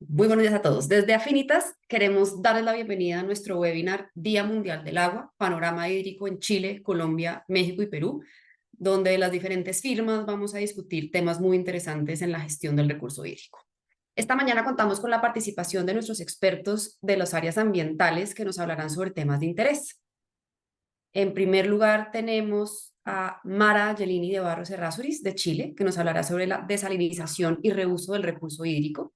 Muy buenos días a todos. Desde Afinitas queremos darles la bienvenida a nuestro webinar Día Mundial del Agua, Panorama Hídrico en Chile, Colombia, México y Perú, donde las diferentes firmas vamos a discutir temas muy interesantes en la gestión del recurso hídrico. Esta mañana contamos con la participación de nuestros expertos de las áreas ambientales que nos hablarán sobre temas de interés. En primer lugar tenemos a Mara Angelini de Barros Errázuriz de Chile, que nos hablará sobre la desalinización y reuso del recurso hídrico.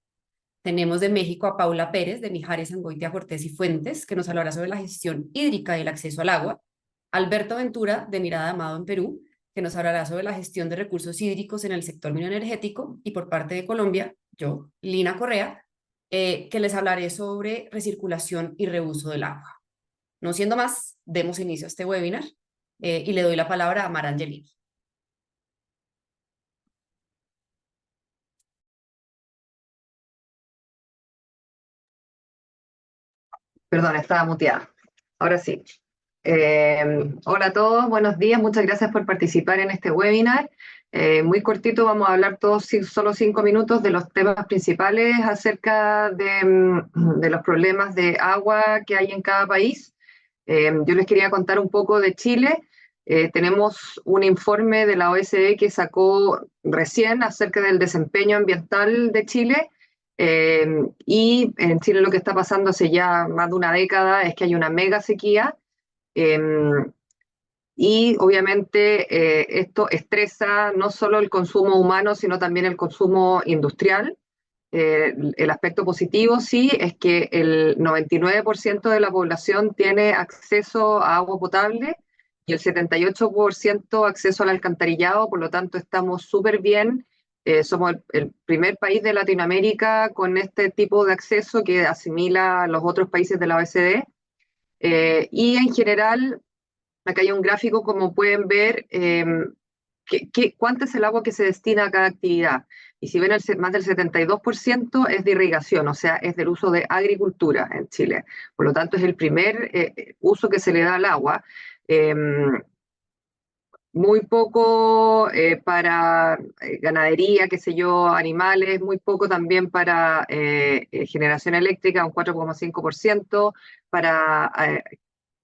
Tenemos de México a Paula Pérez, de Mijares, Angoitia, Cortés y Fuentes, que nos hablará sobre la gestión hídrica y el acceso al agua. Alberto Ventura, de Mirada Amado en Perú, que nos hablará sobre la gestión de recursos hídricos en el sector mineroenergético. Y por parte de Colombia, yo, Lina Correa, que les hablaré sobre recirculación y reuso del agua. No siendo más, demos inicio a este webinar y le doy la palabra a Mara Angelini. Perdón, estaba muteada. Ahora sí. Hola a todos, buenos días, muchas gracias por participar en este webinar. Muy cortito, vamos a hablar todos solo 5 minutos de los temas principales acerca de los problemas de agua que hay en cada país. Yo les quería contar un poco de Chile. Tenemos un informe de la OSD que sacó recién acerca del desempeño ambiental de Chile. Y en Chile lo que está pasando hace ya más de una década es que hay una mega sequía. eh, y obviamente esto estresa no solo el consumo humano, sino también el consumo industrial. El aspecto positivo sí es que el 99% de la población tiene acceso a agua potable y el 78% acceso al alcantarillado, por lo tanto estamos súper bien. Somos el primer país de Latinoamérica con este tipo de acceso que asimila a los otros países de la OECD. Y en general, acá hay un gráfico, como pueden ver, cuánto es el agua que se destina a cada actividad. Y si ven, más del 72% es de irrigación, o sea, es del uso de agricultura en Chile. Por lo tanto, es el primer uso que se le da al agua. Eh, Muy poco para ganadería, qué sé yo, animales, muy poco también para generación eléctrica, un 4,5%, para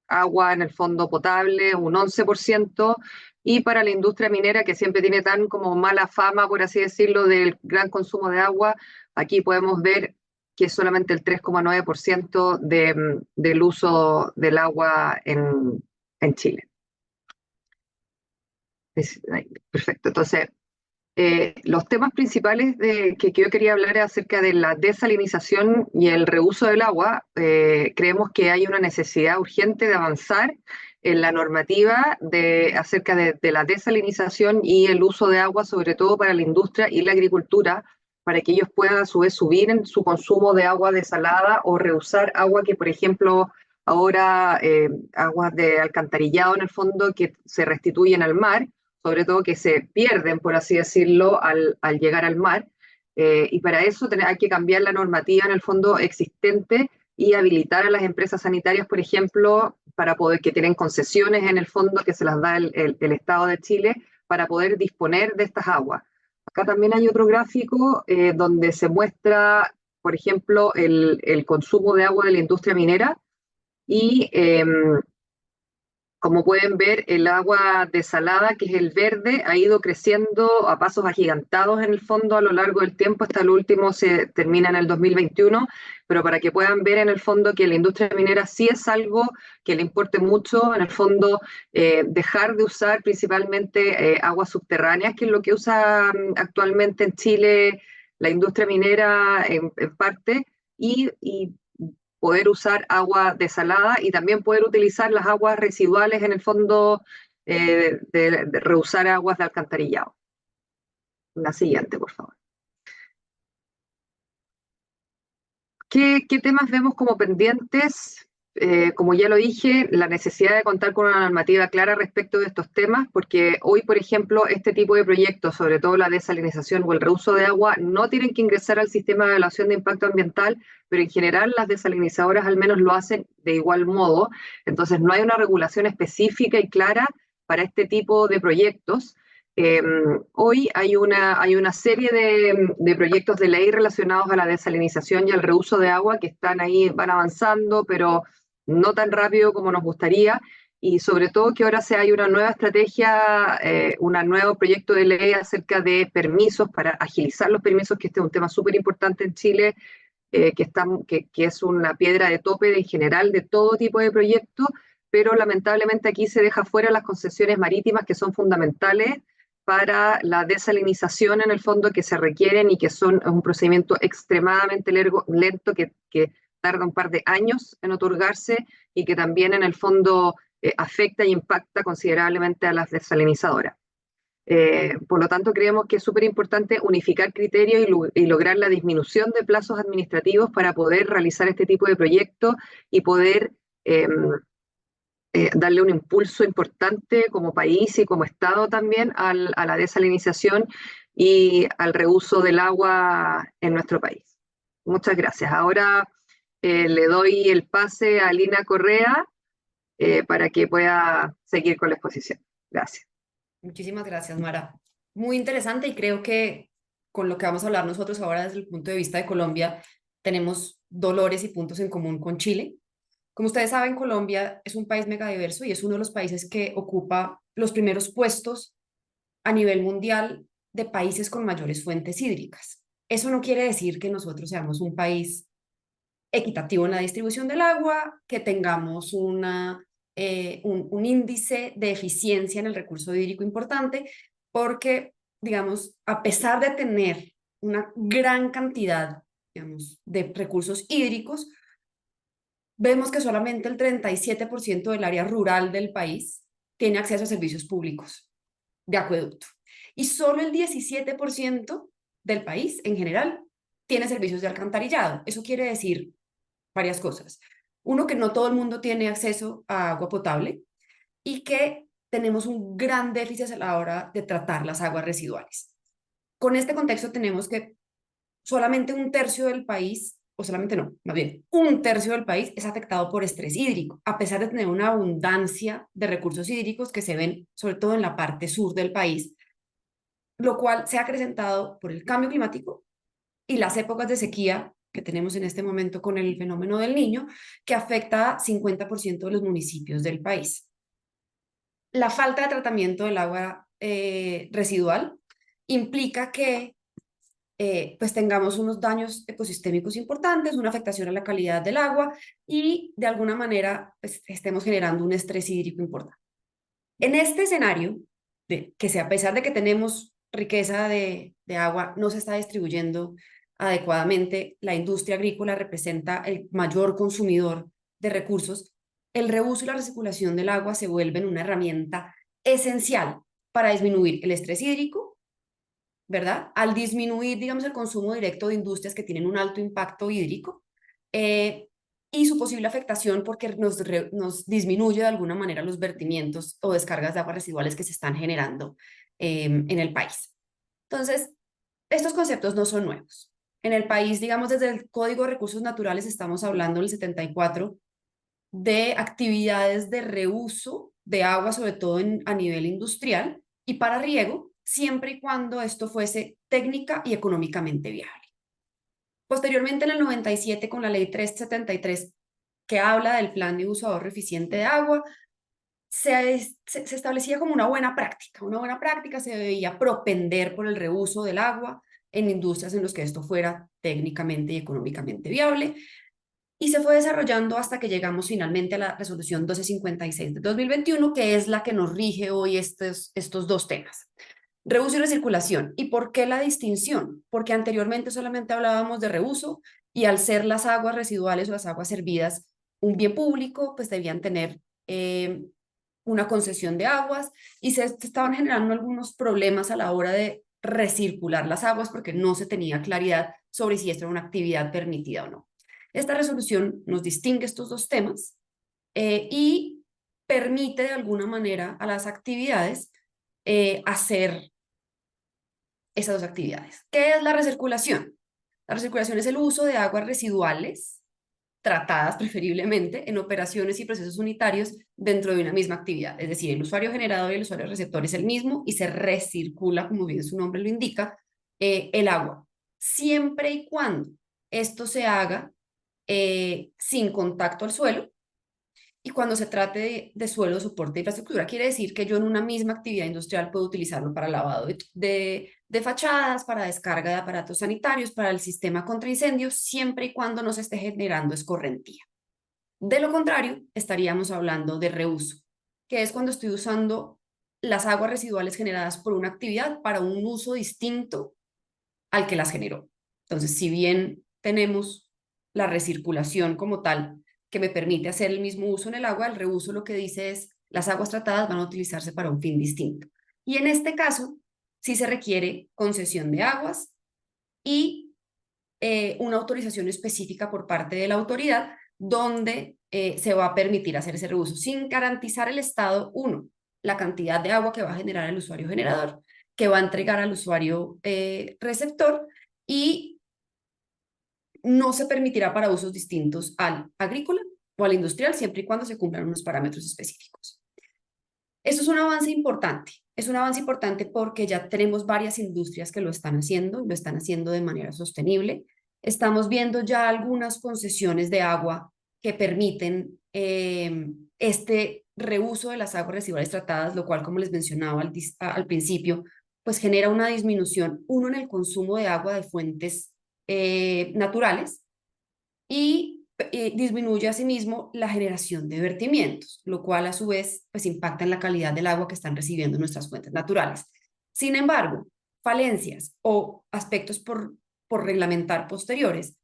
agua en el fondo potable, un 11%, y para la industria minera, que siempre tiene tan como mala fama, por así decirlo, del gran consumo de agua, aquí podemos ver que es solamente el 3,9% del uso del agua en Chile. Perfecto, entonces los temas principales que yo quería hablar es acerca de la desalinización y el reuso del agua. Creemos que hay una necesidad urgente de avanzar en la normativa acerca de la desalinización y el uso de agua, sobre todo para la industria y la agricultura, para que ellos puedan a su vez subir en su consumo de agua desalada o reusar agua que, por ejemplo, ahora aguas de alcantarillado en el fondo que se restituyen al mar, sobre todo que se pierden, por así decirlo, al llegar al mar. Y para eso hay que cambiar la normativa en el fondo existente y habilitar a las empresas sanitarias, por ejemplo, para poder, que tienen concesiones en el fondo que se las da el Estado de Chile, para poder disponer de estas aguas. Acá también hay otro gráfico donde se muestra, por ejemplo, el consumo de agua de la industria minera y como pueden ver, el agua desalada, que es el verde, ha ido creciendo a pasos agigantados en el fondo a lo largo del tiempo. Hasta el último se termina en el 2021, pero para que puedan ver en el fondo que la industria minera sí es algo que le importe mucho, en el fondo dejar de usar principalmente aguas subterráneas, que es lo que usa actualmente en Chile la industria minera en parte, y poder usar agua desalada y también poder utilizar las aguas residuales en el fondo de reusar aguas de alcantarillado. La siguiente, por favor. ¿Qué temas vemos como pendientes? Como ya lo dije, la necesidad de contar con una normativa clara respecto de estos temas, porque hoy, por ejemplo, este tipo de proyectos, sobre todo la desalinización o el reuso de agua, no tienen que ingresar al sistema de evaluación de impacto ambiental, pero en general las desalinizadoras al menos lo hacen de igual modo. Entonces, no hay una regulación específica y clara para este tipo de proyectos. Hoy hay una serie de proyectos de ley relacionados a la desalinización y al reuso de agua que están ahí, van avanzando, pero no tan rápido como nos gustaría. Y sobre todo que ahora hay una nueva estrategia, un nuevo proyecto de ley acerca de permisos para agilizar los permisos, que este es un tema súper importante en Chile, que es una piedra de tope en general de todo tipo de proyectos, pero lamentablemente aquí se deja fuera las concesiones marítimas que son fundamentales para la desalinización en el fondo que se requieren y que son un procedimiento extremadamente lento que tarda un par de años en otorgarse y que también en el fondo afecta e impacta considerablemente a las desalinizadoras. Por lo tanto, creemos que es súper importante unificar criterios y lograr la disminución de plazos administrativos para poder realizar este tipo de proyectos y poder eh, darle un impulso importante como país y como Estado también a la desalinización y al reuso del agua en nuestro país. Muchas gracias. Ahora le doy el pase a Lina Correa para que pueda seguir con la exposición. Gracias. Muchísimas gracias, Mara. Muy interesante y creo que con lo que vamos a hablar nosotros ahora desde el punto de vista de Colombia, tenemos dolores y puntos en común con Chile. Como ustedes saben, Colombia es un país megadiverso y es uno de los países que ocupa los primeros puestos a nivel mundial de países con mayores fuentes hídricas. Eso no quiere decir que nosotros seamos un país equitativo en la distribución del agua, que tengamos un índice de eficiencia en el recurso hídrico importante, porque, digamos, a pesar de tener una gran cantidad, digamos, de recursos hídricos, vemos que solamente el 37% del área rural del país tiene acceso a servicios públicos de acueducto. Y solo el 17% del país en general tiene servicios de alcantarillado. Eso quiere decir varias cosas. Uno, que no todo el mundo tiene acceso a agua potable y que tenemos un gran déficit a la hora de tratar las aguas residuales. Con este contexto tenemos que solamente un tercio del país, o solamente no, más bien, un tercio del país es afectado por estrés hídrico, a pesar de tener una abundancia de recursos hídricos que se ven sobre todo en la parte sur del país, lo cual se ha acrecentado por el cambio climático y las épocas de sequía que tenemos en este momento con el fenómeno del Niño, que afecta a 50% de los municipios del país. La falta de tratamiento del agua residual implica que pues tengamos unos daños ecosistémicos importantes, una afectación a la calidad del agua y de alguna manera pues, estemos generando un estrés hídrico importante. En este escenario, a pesar de que tenemos riqueza de agua, no se está distribuyendo adecuadamente, la industria agrícola representa el mayor consumidor de recursos, el reuso y la recirculación del agua se vuelven una herramienta esencial para disminuir el estrés hídrico, ¿verdad? Al disminuir, digamos, el consumo directo de industrias que tienen un alto impacto hídrico eh, y su posible afectación porque nos disminuye de alguna manera los vertimientos o descargas de aguas residuales que se están generando en el país. Entonces, estos conceptos no son nuevos. En el país, digamos, desde el Código de Recursos Naturales estamos hablando en el 74 de actividades de reuso de agua, sobre todo a nivel industrial y para riego, siempre y cuando esto fuese técnica y económicamente viable. Posteriormente, en el 97, con la ley 373, que habla del plan de uso ahorro eficiente de agua, se establecía como una buena práctica. Una buena práctica se debía propender por el reuso del agua en industrias en las que esto fuera técnicamente y económicamente viable, y se fue desarrollando hasta que llegamos finalmente a la resolución 1256 de 2021, que es la que nos rige hoy estos dos temas. Reuso y recirculación. ¿Y por qué la distinción? Porque anteriormente solamente hablábamos de reuso y al ser las aguas residuales o las aguas servidas un bien público, pues debían tener una concesión de aguas y se estaban generando algunos problemas a la hora de recircular las aguas porque no se tenía claridad sobre si esto era una actividad permitida o no. Esta resolución nos distingue estos dos temas y permite de alguna manera a las actividades hacer esas dos actividades. ¿Qué es la recirculación? La recirculación es el uso de aguas residuales tratadas preferiblemente en operaciones y procesos unitarios dentro de una misma actividad. Es decir, el usuario generador y el usuario receptor es el mismo y se recircula, como bien su nombre lo indica, el agua, siempre y cuando esto se haga sin contacto al suelo. Y cuando se trate de suelo, soporte de infraestructura, quiere decir que yo en una misma actividad industrial puedo utilizarlo para lavado de fachadas, para descarga de aparatos sanitarios, para el sistema contra incendios, siempre y cuando no se esté generando escorrentía. De lo contrario, estaríamos hablando de reuso, que es cuando estoy usando las aguas residuales generadas por una actividad para un uso distinto al que las generó. Entonces, si bien tenemos la recirculación como tal, que me permite hacer el mismo uso en el agua, el reuso lo que dice es las aguas tratadas van a utilizarse para un fin distinto. Y en este caso, sí se requiere concesión de aguas y una autorización específica por parte de la autoridad donde se va a permitir hacer ese reuso sin garantizar el Estado, uno, la cantidad de agua que va a generar el usuario generador, que va a entregar al usuario receptor y no se permitirá para usos distintos al agrícola o al industrial, siempre y cuando se cumplan unos parámetros específicos. Eso es un avance importante porque ya tenemos varias industrias que lo están haciendo de manera sostenible. Estamos viendo ya algunas concesiones de agua que permiten este reuso de las aguas residuales tratadas, lo cual, como les mencionaba al principio, pues genera una disminución, uno, en el consumo de agua de fuentes naturales y disminuye asimismo la generación de vertimientos, lo cual a su vez pues impacta en la calidad del agua que están recibiendo nuestras fuentes naturales. Sin embargo, falencias o aspectos por reglamentar posteriores,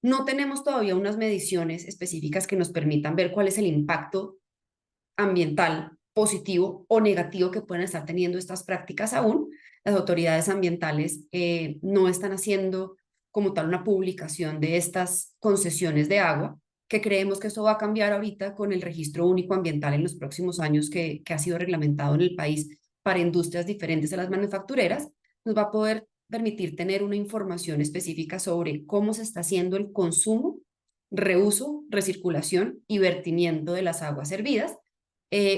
no tenemos todavía unas mediciones específicas que nos permitan ver cuál es el impacto ambiental positivo o negativo que pueden estar teniendo estas prácticas aún. Las autoridades ambientales no están haciendo como tal una publicación de estas concesiones de agua, que creemos que esto va a cambiar ahorita con el registro único ambiental en los próximos años que ha sido reglamentado en el país para industrias diferentes a las manufactureras, nos va a poder permitir tener una información específica sobre cómo se está haciendo el consumo, reuso, recirculación y vertimiento de las aguas servidas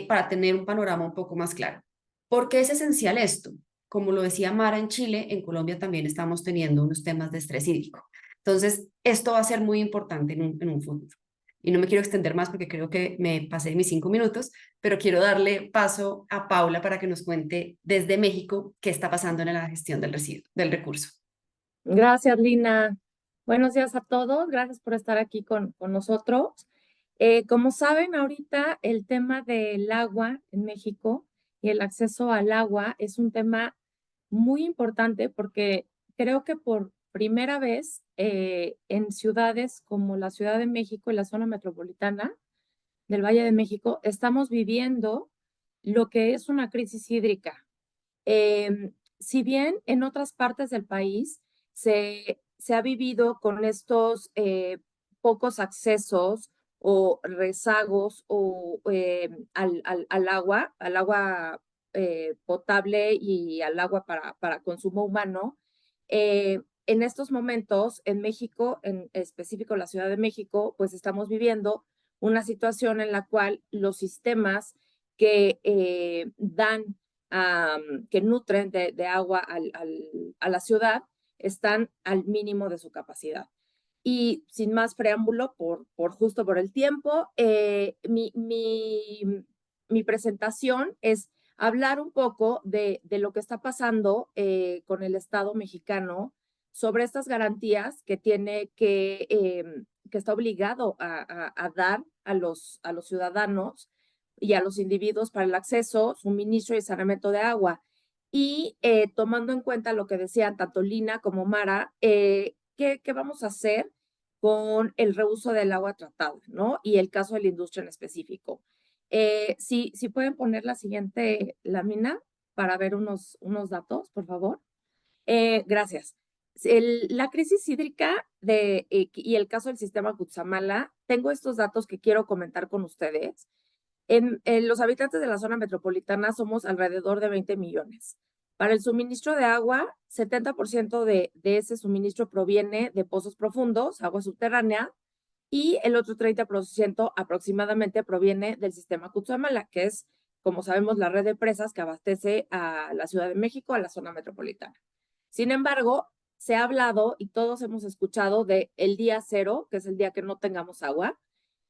para tener un panorama un poco más claro. ¿Por qué es esencial esto? Como lo decía Mara, en Chile, en Colombia también estamos teniendo unos temas de estrés hídrico. Entonces, esto va a ser muy importante en un futuro. Y no me quiero extender más porque creo que me pasé mis 5 minutos, pero quiero darle paso a Paula para que nos cuente desde México qué está pasando en la gestión del residuo, del recurso. Gracias, Lina. Buenos días a todos. Gracias por estar aquí con nosotros. Como saben, ahorita el tema del agua en México y el acceso al agua es un tema muy importante porque creo que por primera vez en ciudades como la Ciudad de México y la zona metropolitana del Valle de México estamos viviendo lo que es una crisis hídrica. Si bien en otras partes del país se ha vivido con estos pocos accesos o rezagos o, al agua potable y al agua para consumo humano, en estos momentos en México, en específico la Ciudad de México, pues estamos viviendo una situación en la cual los sistemas que dan que nutren de agua a la ciudad están al mínimo de su capacidad. Y sin más preámbulo, justo por el tiempo, mi presentación es hablar un poco de lo que está pasando con el Estado mexicano sobre estas garantías que tiene que está obligado a dar a los ciudadanos y a los individuos para el acceso, suministro y saneamiento de agua. Y tomando en cuenta lo que decían tanto Lina como Mara, ¿qué vamos a hacer con el reuso del agua tratada, ¿no? Y el caso de la industria en específico. Si pueden poner la siguiente lámina para ver unos datos, por favor. Gracias. La crisis hídrica y el caso del sistema Cutzamala, tengo estos datos que quiero comentar con ustedes. En los habitantes de la zona metropolitana somos alrededor de 20 millones. Para el suministro de agua, 70% de ese suministro proviene de pozos profundos, agua subterránea, y el otro 30% aproximadamente proviene del sistema Cutzamala, que es, como sabemos, la red de presas que abastece a la Ciudad de México, a la zona metropolitana. Sin embargo, se ha hablado y todos hemos escuchado de el día cero, que es el día que no tengamos agua,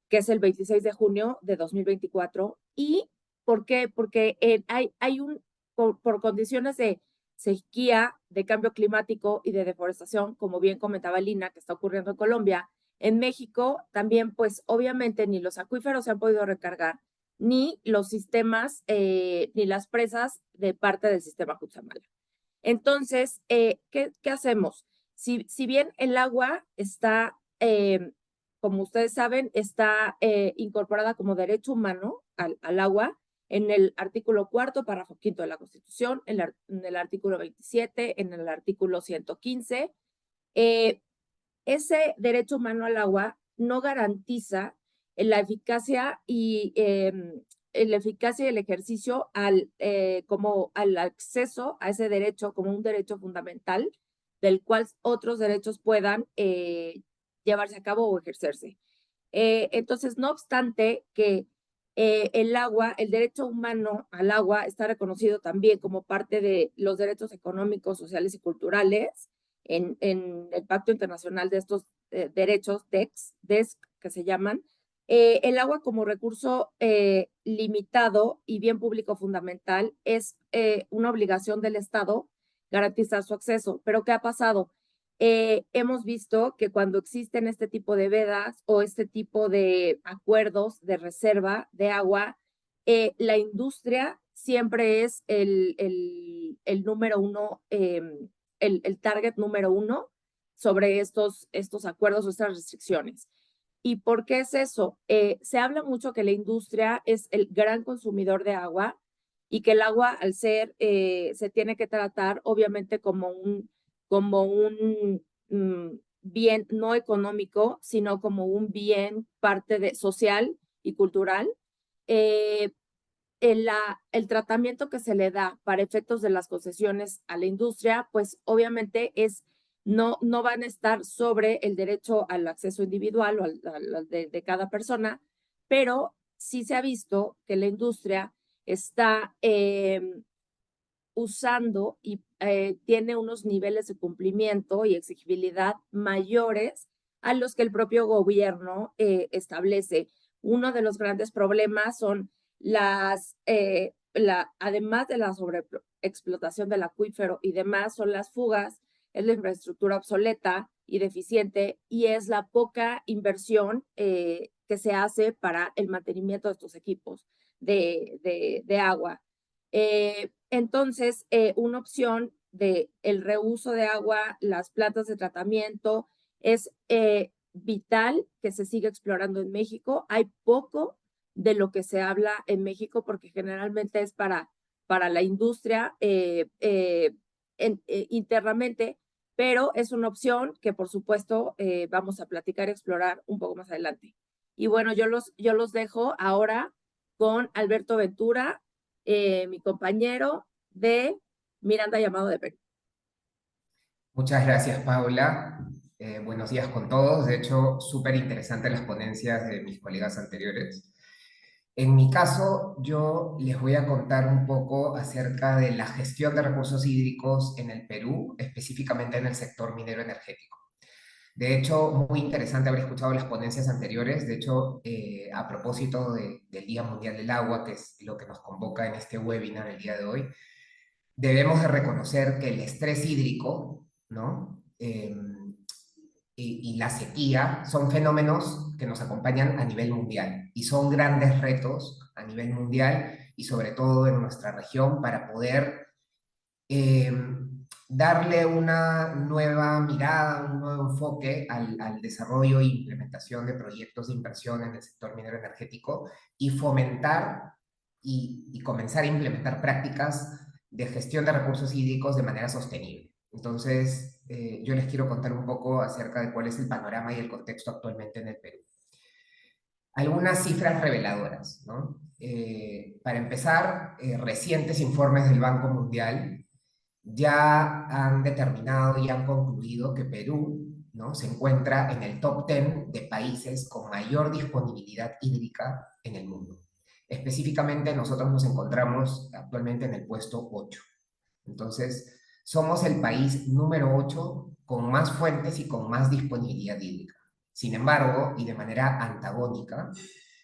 que es el 26 de junio de 2024. ¿Y por qué? Porque por condiciones de sequía, de cambio climático y de deforestación, como bien comentaba Lina, que está ocurriendo en Colombia, en México también, pues obviamente ni los acuíferos se han podido recargar, ni los sistemas, ni las presas de parte del sistema Cutzamala. Entonces, ¿qué hacemos? Si bien el agua está, como ustedes saben, está incorporada como derecho humano al agua en el artículo 4º, párrafo 5º de la Constitución, en el artículo 27, en el artículo 115, ese derecho humano al agua no garantiza la eficacia y el ejercicio como al acceso a ese derecho como un derecho fundamental del cual otros derechos puedan llevarse a cabo o ejercerse. Entonces, no obstante que el agua, el derecho humano al agua está reconocido también como parte de los derechos económicos, sociales y culturales en el Pacto Internacional de estos derechos, DESC, que se llaman. El agua como recurso limitado y bien público fundamental es una obligación del Estado garantizar su acceso. Pero ¿qué ha pasado? Hemos visto que cuando existen este tipo de vedas o este tipo de acuerdos de reserva de agua, la industria siempre es el número uno, el target número uno sobre estos acuerdos o estas restricciones. ¿Y por qué es eso? Se habla mucho que la industria es el gran consumidor de agua y que el agua, al ser, se tiene que tratar obviamente como un bien no económico, sino como un bien parte de social y cultural. El tratamiento que se le da para efectos de las concesiones a la industria, pues obviamente no van a estar sobre el derecho al acceso individual o al de cada persona, pero sí se ha visto que la industria está usando y tiene unos niveles de cumplimiento y exigibilidad mayores a los que el propio gobierno establece. Uno de los grandes problemas son además de la sobreexplotación del acuífero y demás, son las fugas, es la infraestructura obsoleta y deficiente y es la poca inversión que se hace para el mantenimiento de estos equipos de agua. Entonces, una opción de el reuso de agua, las plantas de tratamiento, es vital que se siga explorando en México. Hay poco de lo que se habla en México porque generalmente es para la industria internamente, pero es una opción que por supuesto vamos a platicar y explorar un poco más adelante. Y bueno, yo los dejo ahora con Alberto Ventura, mi compañero de Miranda Llamado de Perú. Muchas gracias, Paula. Buenos días con todos. De hecho, súper interesantes las ponencias de mis colegas anteriores. En mi caso, yo les voy a contar un poco acerca de la gestión de recursos hídricos en el Perú, específicamente en el sector minero energético. De hecho, muy interesante haber escuchado las ponencias anteriores. De hecho, a propósito del Día Mundial del Agua, que es lo que nos convoca en este webinar el día de hoy, debemos de reconocer que el estrés hídrico, ¿no? Y la sequía son fenómenos que nos acompañan a nivel mundial y son grandes retos a nivel mundial y sobre todo en nuestra región para poder darle una nueva mirada, un nuevo enfoque al desarrollo e implementación de proyectos de inversión en el sector minero energético y fomentar y comenzar a implementar prácticas de gestión de recursos hídricos de manera sostenible. Entonces, yo les quiero contar un poco acerca de cuál es el panorama y el contexto actualmente en el Perú. Algunas cifras reveladoras, ¿no? Para empezar, recientes informes del Banco Mundial ya han determinado y han concluido que Perú ¿no? Se encuentra en el top 10 de países con mayor disponibilidad hídrica en el mundo. Específicamente, nosotros nos encontramos actualmente en el puesto 8. Entonces, somos el país número 8 con más fuentes y con más disponibilidad hídrica. Sin embargo, y de manera antagónica,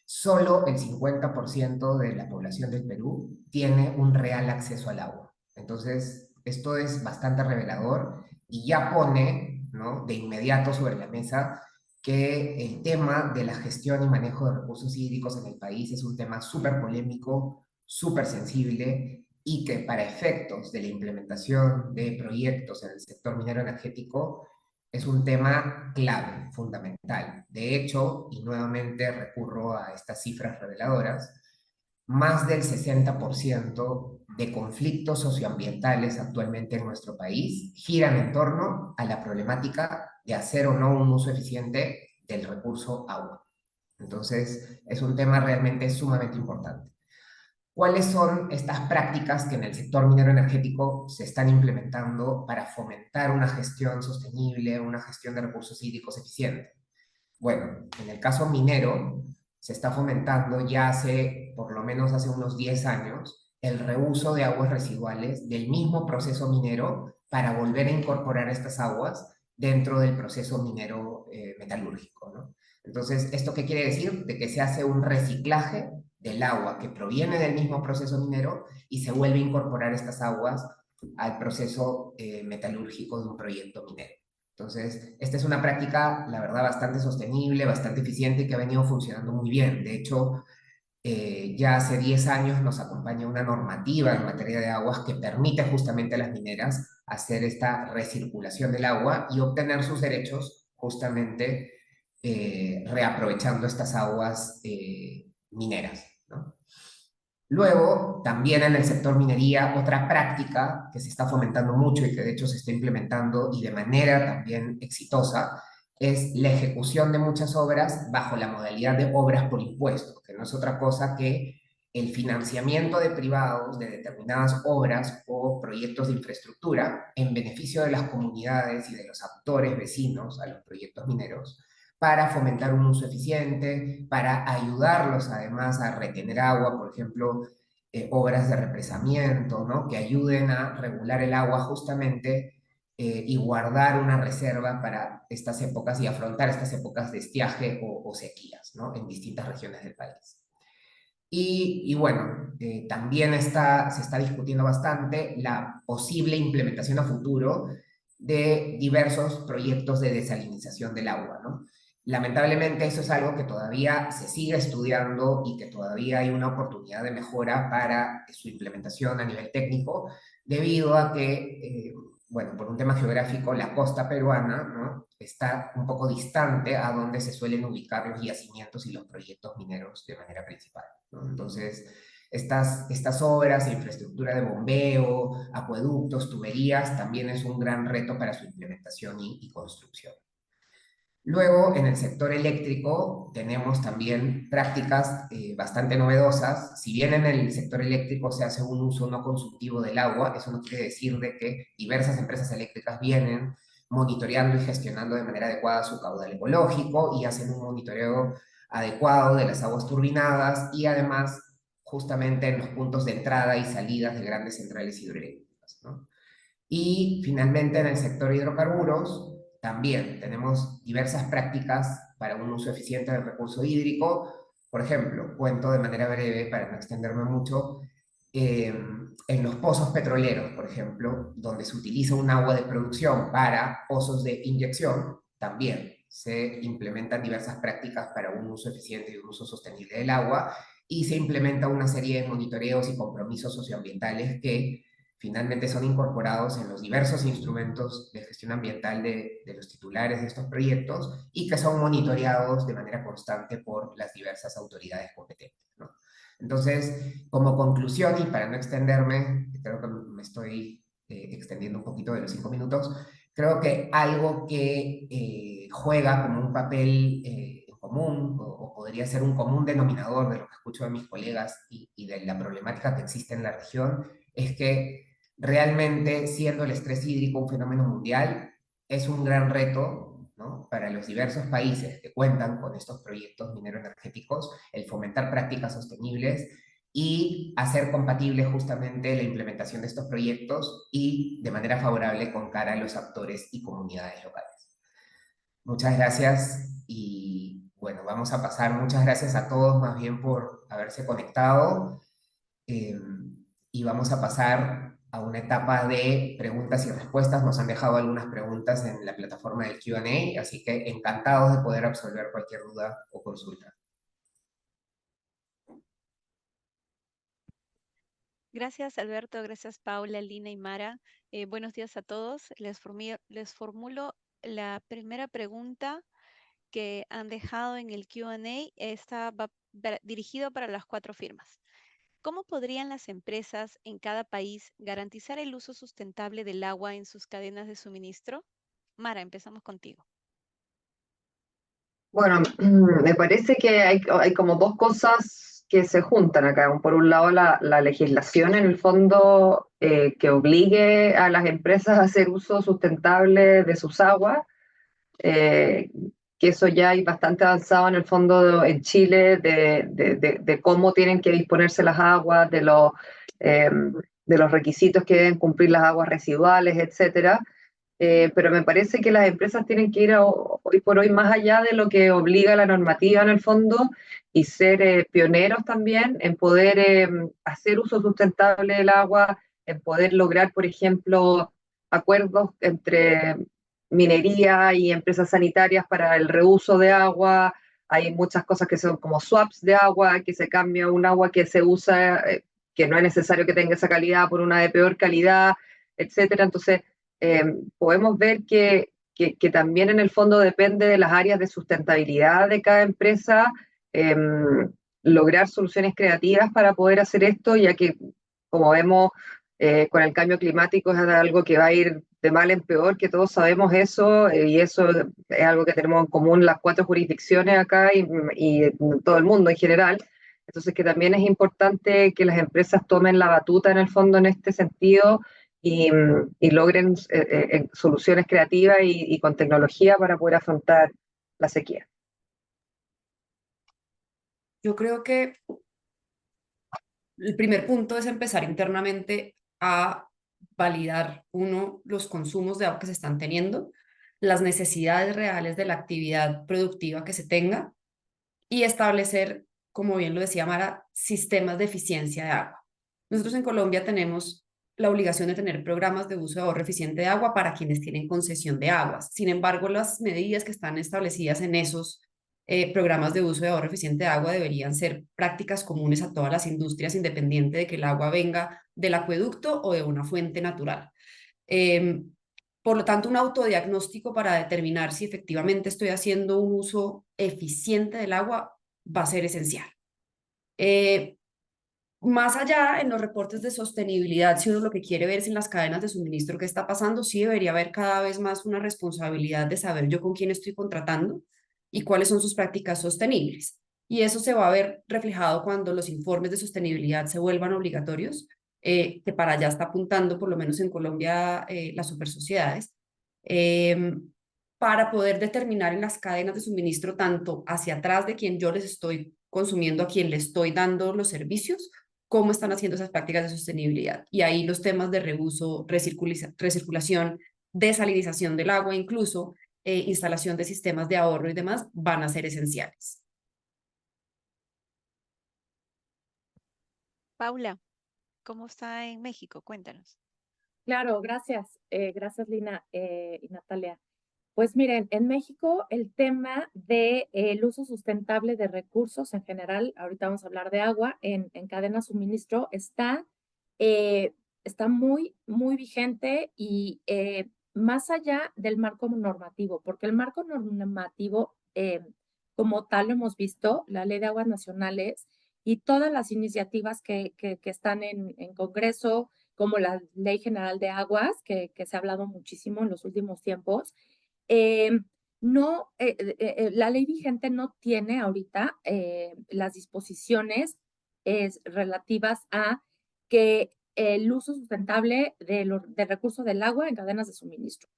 solo el 50% de la población del Perú tiene un real acceso al agua. Entonces, esto es bastante revelador y ya pone, ¿no?, de inmediato sobre la mesa que el tema de la gestión y manejo de recursos hídricos en el país es un tema súper polémico, súper sensible y que para efectos de la implementación de proyectos en el sector minero energético es un tema clave, fundamental. De hecho, y nuevamente recurro a estas cifras reveladoras, más del 60% de conflictos socioambientales actualmente en nuestro país giran en torno a la problemática de hacer o no un uso eficiente del recurso agua. Entonces, es un tema realmente sumamente importante. ¿Cuáles son estas prácticas que en el sector minero energético se están implementando para fomentar una gestión sostenible, una gestión de recursos hídricos eficiente? Bueno, en el caso minero, se está fomentando ya por lo menos hace unos 10 años, el reuso de aguas residuales del mismo proceso minero para volver a incorporar estas aguas dentro del proceso minero metalúrgico, ¿no? Entonces, ¿esto qué quiere decir? De que se hace un reciclaje del agua que proviene del mismo proceso minero y se vuelve a incorporar estas aguas al proceso metalúrgico de un proyecto minero. Entonces, esta es una práctica, la verdad, bastante sostenible, bastante eficiente y que ha venido funcionando muy bien. De hecho, ya hace 10 años nos acompaña una normativa en materia de aguas que permite justamente a las mineras hacer esta recirculación del agua y obtener sus derechos justamente reaprovechando estas aguas mineras, ¿no? Luego, también en el sector minería, otra práctica que se está fomentando mucho y que de hecho se está implementando y de manera también exitosa es la ejecución de muchas obras bajo la modalidad de obras por impuestos, que no es otra cosa que el financiamiento de privados de determinadas obras o proyectos de infraestructura en beneficio de las comunidades y de los actores vecinos a los proyectos mineros para fomentar un uso eficiente, para ayudarlos además a retener agua, por ejemplo, obras de represamiento, ¿no?, que ayuden a regular el agua justamente y guardar una reserva para estas épocas y afrontar estas épocas de estiaje o sequías, ¿no?, en distintas regiones del país. Y bueno, también se está discutiendo bastante la posible implementación a futuro de diversos proyectos de desalinización del agua, ¿no? Lamentablemente eso es algo que todavía se sigue estudiando y que todavía hay una oportunidad de mejora para su implementación a nivel técnico, debido a que, bueno, por un tema geográfico, la costa peruana, ¿no?, está un poco distante a donde se suelen ubicar los yacimientos y los proyectos mineros de manera principal, ¿no? Entonces, estas obras de infraestructura de bombeo, acueductos, tuberías, también es un gran reto para su implementación y construcción. Luego, en el sector eléctrico, tenemos también prácticas bastante novedosas. Si bien en el sector eléctrico se hace un uso no consultivo del agua, eso no quiere decir de que diversas empresas eléctricas vienen monitoreando y gestionando de manera adecuada su caudal ecológico y hacen un monitoreo adecuado de las aguas turbinadas y además justamente en los puntos de entrada y salidas de grandes centrales hidroeléctricas, ¿no? Y finalmente en el sector hidrocarburos también tenemos diversas prácticas para un uso eficiente del recurso hídrico. Por ejemplo, cuento de manera breve para no extenderme mucho, en los pozos petroleros, por ejemplo, donde se utiliza un agua de producción para pozos de inyección, también se implementan diversas prácticas para un uso eficiente y un uso sostenible del agua y se implementa una serie de monitoreos y compromisos socioambientales que finalmente son incorporados en los diversos instrumentos de gestión ambiental de los titulares de estos proyectos y que son monitoreados de manera constante por las diversas autoridades competentes, ¿no? Entonces, como conclusión, y para no extenderme, creo que me estoy extendiendo un poquito de los 5 minutos, creo que algo que juega como un papel en común, o podría ser un común denominador de lo que escucho de mis colegas y de la problemática que existe en la región, es que realmente, siendo el estrés hídrico un fenómeno mundial, es un gran reto, ¿no? Para los diversos países que cuentan con estos proyectos minero-energéticos, el fomentar prácticas sostenibles y hacer compatible justamente la implementación de estos proyectos y de manera favorable con cara a los actores y comunidades locales. Muchas gracias y bueno, vamos a pasar. Muchas gracias a todos más bien por haberse conectado y vamos a pasar a una etapa de preguntas y respuestas. Nos han dejado algunas preguntas en la plataforma del Q&A, así que encantados de poder absolver cualquier duda o consulta. Gracias, Alberto. Gracias, Paula, Lina y Mara. Buenos días a todos. Les formulo la primera pregunta que han dejado en el Q&A. Está dirigido para las 4 firmas. ¿Cómo podrían las empresas en cada país garantizar el uso sustentable del agua en sus cadenas de suministro? Mara, empezamos contigo. Bueno, me parece que hay como dos cosas que se juntan acá. Por un lado, la legislación en el fondo que obligue a las empresas a hacer uso sustentable de sus aguas, eh, que eso ya hay bastante avanzado en el fondo en Chile, de cómo tienen que disponerse las aguas, de los requisitos que deben cumplir las aguas residuales, etcétera. Pero me parece que las empresas tienen que ir hoy por hoy más allá de lo que obliga la normativa en el fondo y ser pioneros también en poder hacer uso sustentable del agua, en poder lograr, por ejemplo, acuerdos entre minería y empresas sanitarias para el reuso de agua. Hay muchas cosas que son como swaps de agua, que se cambia un agua que se usa, que no es necesario que tenga esa calidad por una de peor calidad, etcétera. Entonces, podemos ver que también en el fondo depende de las áreas de sustentabilidad de cada empresa, eh, lograr soluciones creativas para poder hacer esto, ya que, como vemos, con el cambio climático es algo que va a ir de mal en peor, que todos sabemos eso, y eso es algo que tenemos en común las 4 jurisdicciones acá y todo el mundo en general. Entonces, que también es importante que las empresas tomen la batuta en el fondo en este sentido y logren soluciones creativas y con tecnología para poder afrontar la sequía. Yo creo que el primer punto es empezar internamente a validar, uno, los consumos de agua que se están teniendo, las necesidades reales de la actividad productiva que se tenga y establecer, como bien lo decía Mara, sistemas de eficiencia de agua. Nosotros en Colombia tenemos la obligación de tener programas de uso de ahorro eficiente de agua para quienes tienen concesión de aguas. Sin embargo, las medidas que están establecidas en esos programas de uso de ahorro eficiente de agua deberían ser prácticas comunes a todas las industrias, independiente de que el agua venga del acueducto o de una fuente natural. Eh, por lo tanto, un autodiagnóstico para determinar si efectivamente estoy haciendo un uso eficiente del agua va a ser esencial. Más allá en los reportes de sostenibilidad, si uno lo que quiere ver es en las cadenas de suministro qué está pasando, sí debería haber cada vez más una responsabilidad de saber yo con quién estoy contratando y cuáles son sus prácticas sostenibles. Y eso se va a ver reflejado cuando los informes de sostenibilidad se vuelvan obligatorios, que para allá está apuntando, por lo menos en Colombia, las supersociedades, eh, para poder determinar en las cadenas de suministro, tanto hacia atrás de quien yo les estoy consumiendo, a quien le estoy dando los servicios, cómo están haciendo esas prácticas de sostenibilidad. Y ahí los temas de reuso, recirculación, desalinización del agua, incluso instalación de sistemas de ahorro y demás, van a ser esenciales. Paula, ¿cómo está en México? Cuéntanos. Claro, gracias. Gracias, Lina y Natalia. Pues miren, en México el tema del uso sustentable de recursos en general, ahorita vamos a hablar de agua, en cadena de suministro, está muy, muy vigente y más allá del marco normativo, porque el marco normativo, como tal lo hemos visto, la Ley de Aguas Nacionales y todas las iniciativas que están en Congreso, como la Ley General de Aguas, que se ha hablado muchísimo en los últimos tiempos, no, la ley vigente no tiene ahorita las disposiciones relativas a que el uso sustentable del recurso del agua en cadenas de suministro.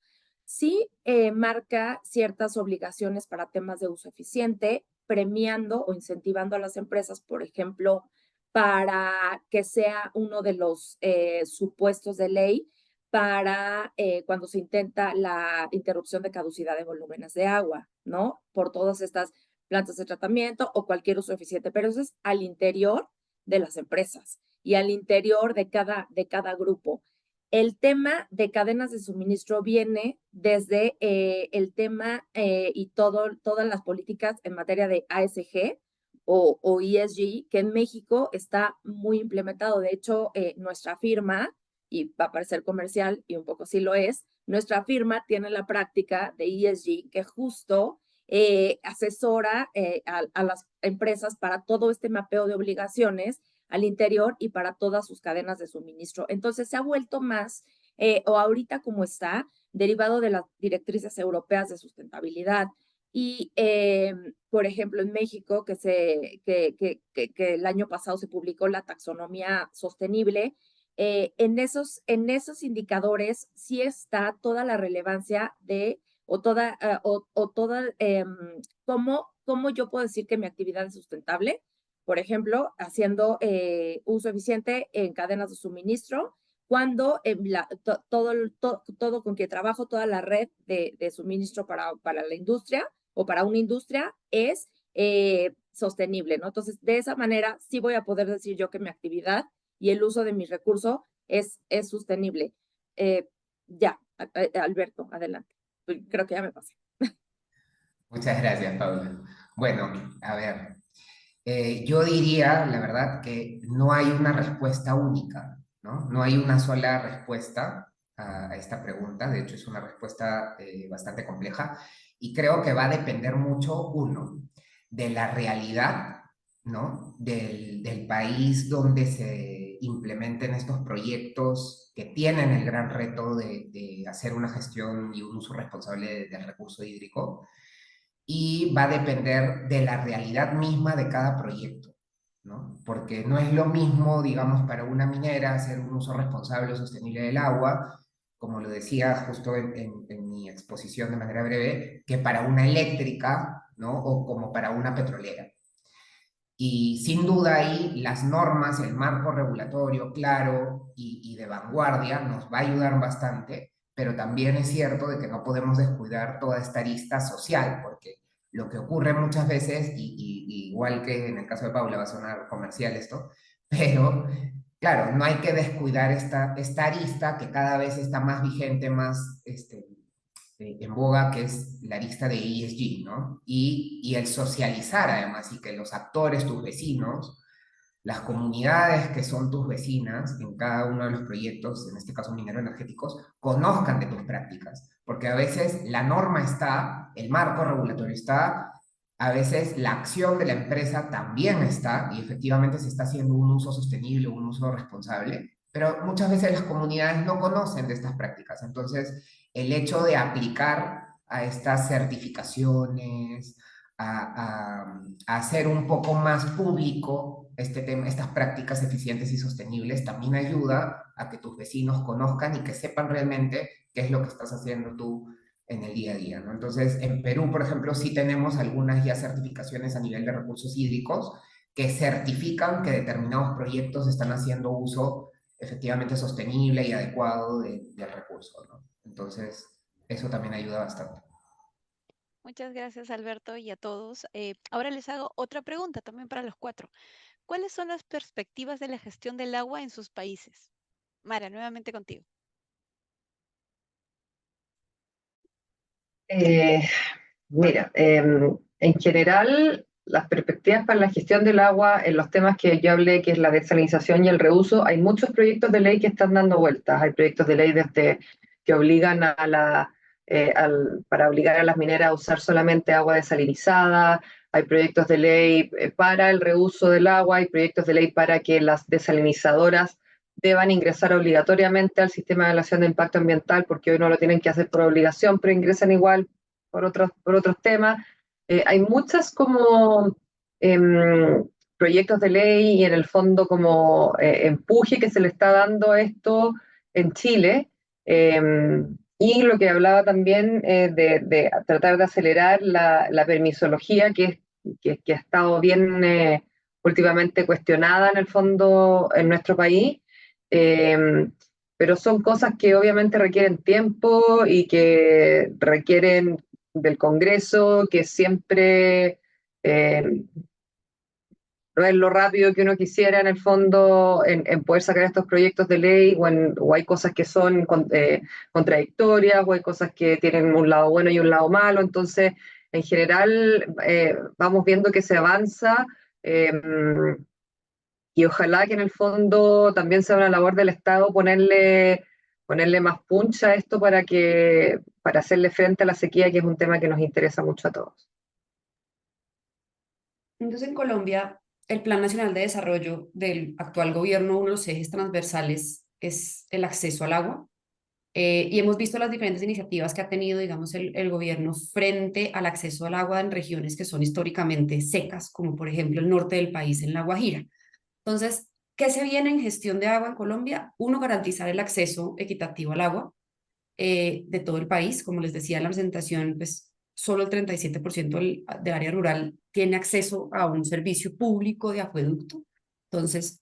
sí marca ciertas obligaciones para temas de uso eficiente, premiando o incentivando a las empresas, por ejemplo, para que sea uno de los supuestos de ley para cuando se intenta la interrupción de caducidad de volúmenes de agua, ¿no? Por todas estas plantas de tratamiento o cualquier uso eficiente, pero eso es al interior de las empresas y al interior de cada grupo. El tema de cadenas de suministro viene desde el tema y todas las políticas en materia de ASG o ESG, que en México está muy implementado. De hecho, nuestra firma, y va a parecer comercial y un poco sí lo es, nuestra firma tiene la práctica de ESG que justo asesora a las empresas para todo este mapeo de obligaciones al interior y para todas sus cadenas de suministro. Entonces se ha vuelto más, o ahorita como está, derivado de las directrices europeas de sustentabilidad. Y, por ejemplo, en México, que el año pasado se publicó la taxonomía sostenible, en esos indicadores sí está toda la relevancia de, cómo yo puedo decir que mi actividad es sustentable, por ejemplo, haciendo uso eficiente en cadenas de suministro, cuando todo con que trabajo, toda la red de suministro para la industria o para una industria es sostenible, ¿no? Entonces, de esa manera sí voy a poder decir yo que mi actividad y el uso de mi recurso es sostenible. Ya, Alberto, adelante. Creo que ya me pasé. Muchas gracias, Paula. Bueno, a ver, yo diría, la verdad, que no hay una respuesta única, ¿no? No hay una sola respuesta a esta pregunta. De hecho, es una respuesta bastante compleja y creo que va a depender mucho, uno, de la realidad, ¿no? Del país donde se implementen estos proyectos que tienen el gran reto de hacer una gestión y un uso responsable del recurso hídrico, y va a depender de la realidad misma de cada proyecto, ¿no? Porque no es lo mismo, digamos, para una minera hacer un uso responsable o sostenible del agua, como lo decía justo en mi exposición de manera breve, que para una eléctrica, ¿no? O como para una petrolera. Y sin duda ahí las normas, el marco regulatorio claro y de vanguardia nos va a ayudar bastante, pero también es cierto de que no podemos descuidar toda esta arista social, porque lo que ocurre muchas veces, igual que en el caso de Paula va a sonar comercial esto, pero claro, no hay que descuidar esta arista que cada vez está más vigente, más en boga, que es la arista de ESG, ¿no? Y el socializar además, y que los actores, tus vecinos, las comunidades que son tus vecinas en cada uno de los proyectos, en este caso minero energéticos, conozcan de tus prácticas, porque a veces la norma está, el marco regulatorio está, a veces la acción de la empresa también está, y efectivamente se está haciendo un uso sostenible, un uso responsable, pero muchas veces las comunidades no conocen de estas prácticas. Entonces, el hecho de aplicar a estas certificaciones, a hacer un poco más público este tema, estas prácticas eficientes y sostenibles, también ayuda a que tus vecinos conozcan y que sepan realmente qué es lo que estás haciendo tú en el día a día, ¿no? Entonces, en Perú, por ejemplo, sí tenemos algunas ya certificaciones a nivel de recursos hídricos que certifican que determinados proyectos están haciendo uso efectivamente sostenible y adecuado del recurso, ¿no? Entonces, eso también ayuda bastante. Muchas gracias, Alberto, y a todos. Ahora les hago otra pregunta también para los cuatro. ¿Cuáles son las perspectivas de la gestión del agua en sus países? Mara, nuevamente contigo. Eh, Mira, en general, las perspectivas para la gestión del agua en los temas que yo hablé, que es la desalinización y el reuso, hay muchos proyectos de ley que están dando vueltas. Hay proyectos de ley desde que obligan para obligar a las mineras a usar solamente agua desalinizada, hay proyectos de ley para el reuso del agua, hay proyectos de ley para que las desalinizadoras deban ingresar obligatoriamente al sistema de evaluación de impacto ambiental, porque hoy no lo tienen que hacer por obligación, pero ingresan igual por otros temas. Hay muchas como proyectos de ley y en el fondo como empuje que se le está dando a esto en Chile. Y lo que hablaba también de tratar de acelerar la permisología que ha estado bien últimamente cuestionada en el fondo en nuestro país, eh, pero son cosas que obviamente requieren tiempo y que requieren del Congreso, que siempre no es lo rápido que uno quisiera en el fondo en poder sacar estos proyectos de ley, o hay cosas que son contradictorias, o hay cosas que tienen un lado bueno y un lado malo. Entonces, en general, vamos viendo que se avanza, eh, y ojalá que en el fondo también sea una labor del Estado ponerle más punch a esto para hacerle frente a la sequía, que es un tema que nos interesa mucho a todos. Entonces, en Colombia, el Plan Nacional de Desarrollo del actual gobierno, uno de los ejes transversales es el acceso al agua. Y hemos visto las diferentes iniciativas que ha tenido, digamos, el gobierno frente al acceso al agua en regiones que son históricamente secas, como por ejemplo el norte del país, en La Guajira. Entonces, ¿qué se viene en gestión de agua en Colombia? Uno, garantizar el acceso equitativo al agua de todo el país. Como les decía en la presentación, pues solo el 37% del área rural tiene acceso a un servicio público de acueducto. Entonces,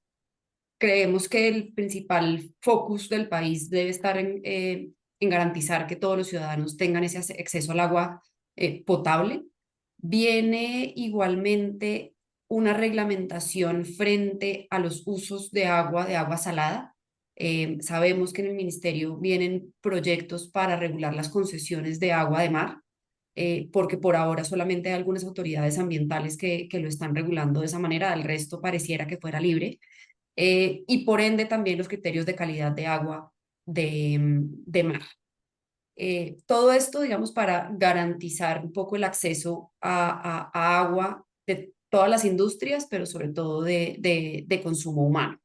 creemos que el principal focus del país debe estar en garantizar que todos los ciudadanos tengan ese acceso al agua potable. Viene igualmente una reglamentación frente a los usos de agua salada. Sabemos que en el ministerio vienen proyectos para regular las concesiones de agua de mar, porque por ahora solamente hay algunas autoridades ambientales que lo están regulando de esa manera, el resto pareciera que fuera libre. Y por ende también los criterios de calidad de agua de mar. Todo esto, digamos, para garantizar un poco el acceso a agua de todas las industrias, pero sobre todo de consumo humano.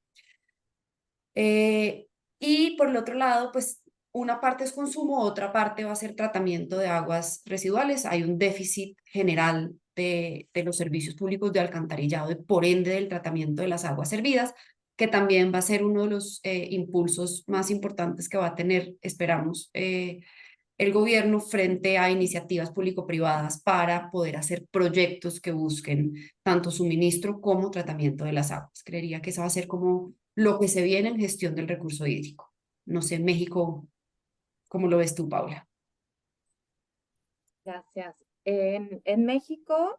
Y por el otro lado, pues una parte es consumo, otra parte va a ser tratamiento de aguas residuales. Hay un déficit general de los servicios públicos de alcantarillado y por ende del tratamiento de las aguas servidas, que también va a ser uno de los impulsos más importantes que va a tener, esperamos, el gobierno frente a iniciativas público-privadas para poder hacer proyectos que busquen tanto suministro como tratamiento de las aguas. Creería que eso va a ser como lo que se viene en gestión del recurso hídrico. No sé, en México, ¿cómo lo ves tú, Paula? Gracias. En México,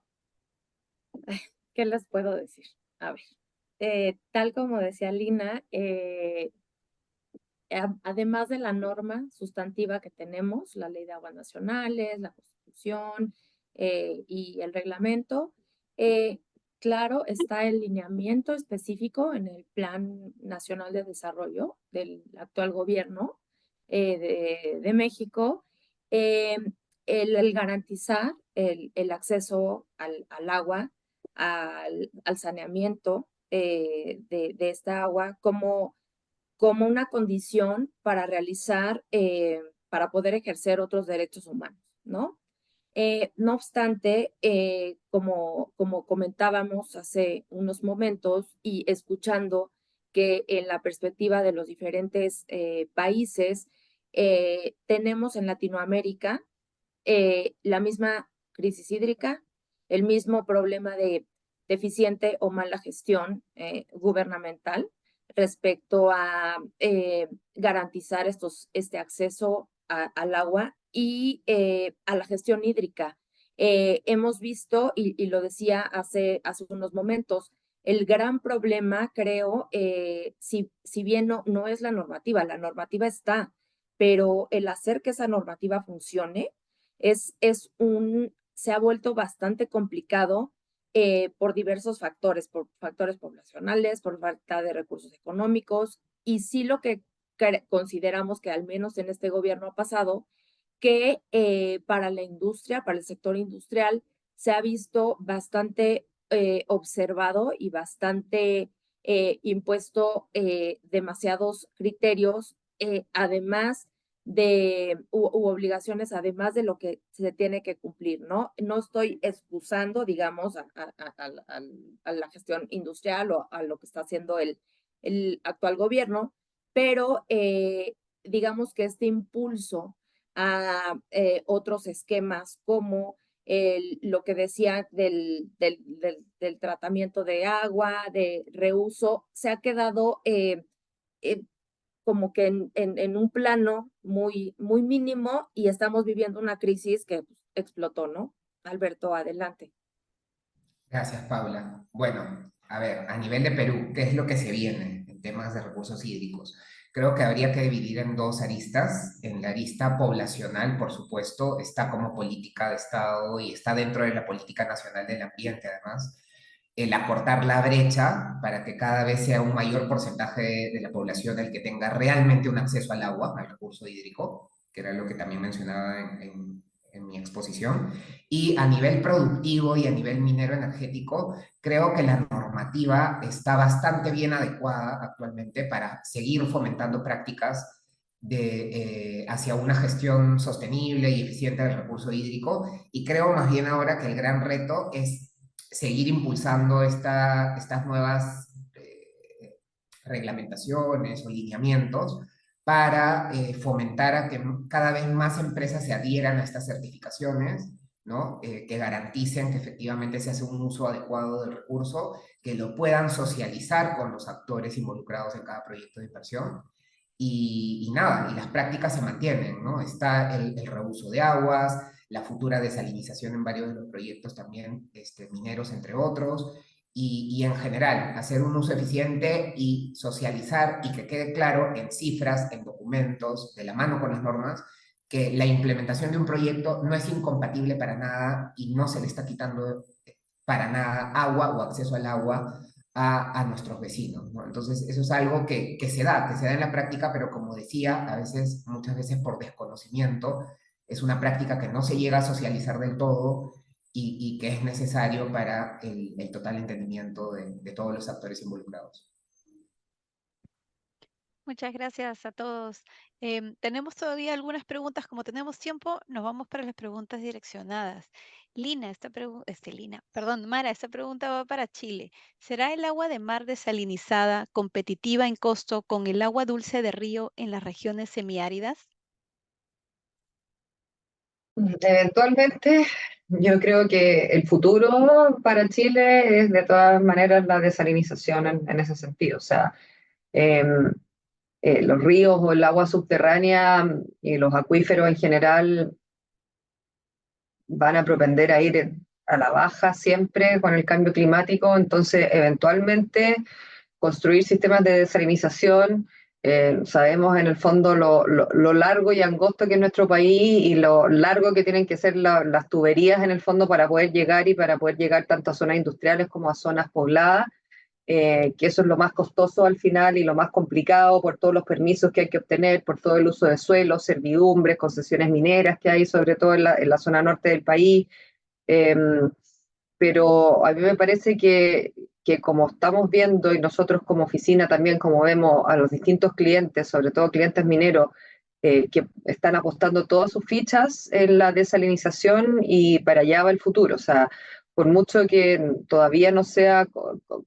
¿qué les puedo decir? A ver, tal como decía Lina, además de la norma sustantiva que tenemos, la Ley de Aguas Nacionales, la Constitución y el reglamento, claro, está el lineamiento específico en el Plan Nacional de Desarrollo del actual gobierno de México, el garantizar el acceso al agua, al saneamiento de esta agua como una condición para realizar, para poder ejercer otros derechos humanos, ¿no? No obstante, como comentábamos hace unos momentos y escuchando que en la perspectiva de los diferentes países, tenemos en Latinoamérica la misma crisis hídrica, el mismo problema de deficiente o mala gestión gubernamental respecto a garantizar este acceso al agua y a la gestión hídrica. Hemos visto, y lo decía hace unos momentos, el gran problema, creo, si bien no es la normativa está, pero el hacer que esa normativa funcione se ha vuelto bastante complicado por diversos factores, por factores poblacionales, por falta de recursos económicos, y sí lo que consideramos que al menos en este gobierno ha pasado, que para la industria, para el sector industrial, se ha visto bastante observado y bastante impuesto demasiados criterios, además u obligaciones, además de lo que se tiene que cumplir, ¿no? No estoy excusando, digamos, a la gestión industrial o a lo que está haciendo el actual gobierno, pero digamos que este impulso a otros esquemas como lo que decía del tratamiento de agua, de reuso, se ha quedado como que en un plano muy mínimo y estamos viviendo una crisis que explotó, ¿no? Alberto, adelante. Gracias, Paula. Bueno, a ver, a nivel de Perú, ¿qué es lo que se viene en temas de recursos hídricos? Creo que habría que dividir en dos aristas. En la arista poblacional, por supuesto, está como política de Estado y está dentro de la política nacional del ambiente, además, el acortar la brecha para que cada vez sea un mayor porcentaje de la población el que tenga realmente un acceso al agua, al recurso hídrico, que era lo que también mencionaba en mi exposición. Y a nivel productivo y a nivel minero energético, creo que la normativa está bastante bien adecuada actualmente para seguir fomentando prácticas hacia una gestión sostenible y eficiente del recurso hídrico. Y creo más bien ahora que el gran reto es seguir impulsando estas nuevas reglamentaciones o lineamientos para fomentar a que cada vez más empresas se adhieran a estas certificaciones, ¿no? Que garanticen que efectivamente se hace un uso adecuado del recurso, que lo puedan socializar con los actores involucrados en cada proyecto de inversión. Y nada, y las prácticas se mantienen, ¿no? Está el reuso de aguas, la futura desalinización en varios de los proyectos también mineros, entre otros, y en general hacer un uso eficiente y socializar y que quede claro en cifras, en documentos, de la mano con las normas, que la implementación de un proyecto no es incompatible para nada y no se le está quitando para nada agua o acceso al agua a nuestros vecinos, ¿no? Entonces, eso es algo que se da en la práctica, pero como decía, a veces, muchas veces por desconocimiento, es una práctica que no se llega a socializar del todo y que es necesario para el total entendimiento de todos los actores involucrados. Muchas gracias a todos. Tenemos todavía algunas preguntas. Como tenemos tiempo, nos vamos para las preguntas direccionadas. Mara, esta pregunta va para Chile. ¿Será el agua de mar desalinizada competitiva en costo con el agua dulce de río en las regiones semiáridas? Eventualmente, yo creo que el futuro para Chile es de todas maneras la desalinización en ese sentido. O sea, em, los ríos o el agua subterránea y los acuíferos en general van a propender a ir a la baja siempre con el cambio climático, entonces eventualmente construir sistemas de desalinización, sabemos en el fondo lo largo y angosto que es nuestro país y lo largo que tienen que ser las tuberías en el fondo para poder llegar y para poder llegar tanto a zonas industriales como a zonas pobladas, que eso es lo más costoso al final y lo más complicado por todos los permisos que hay que obtener, por todo el uso de suelos, servidumbres, concesiones mineras que hay, sobre todo en la zona norte del país. Eh, pero a mí me parece que como estamos viendo y nosotros como oficina también, como vemos a los distintos clientes, sobre todo clientes mineros, que están apostando todas sus fichas en la desalinización y para allá va el futuro. O sea, por mucho que todavía no sea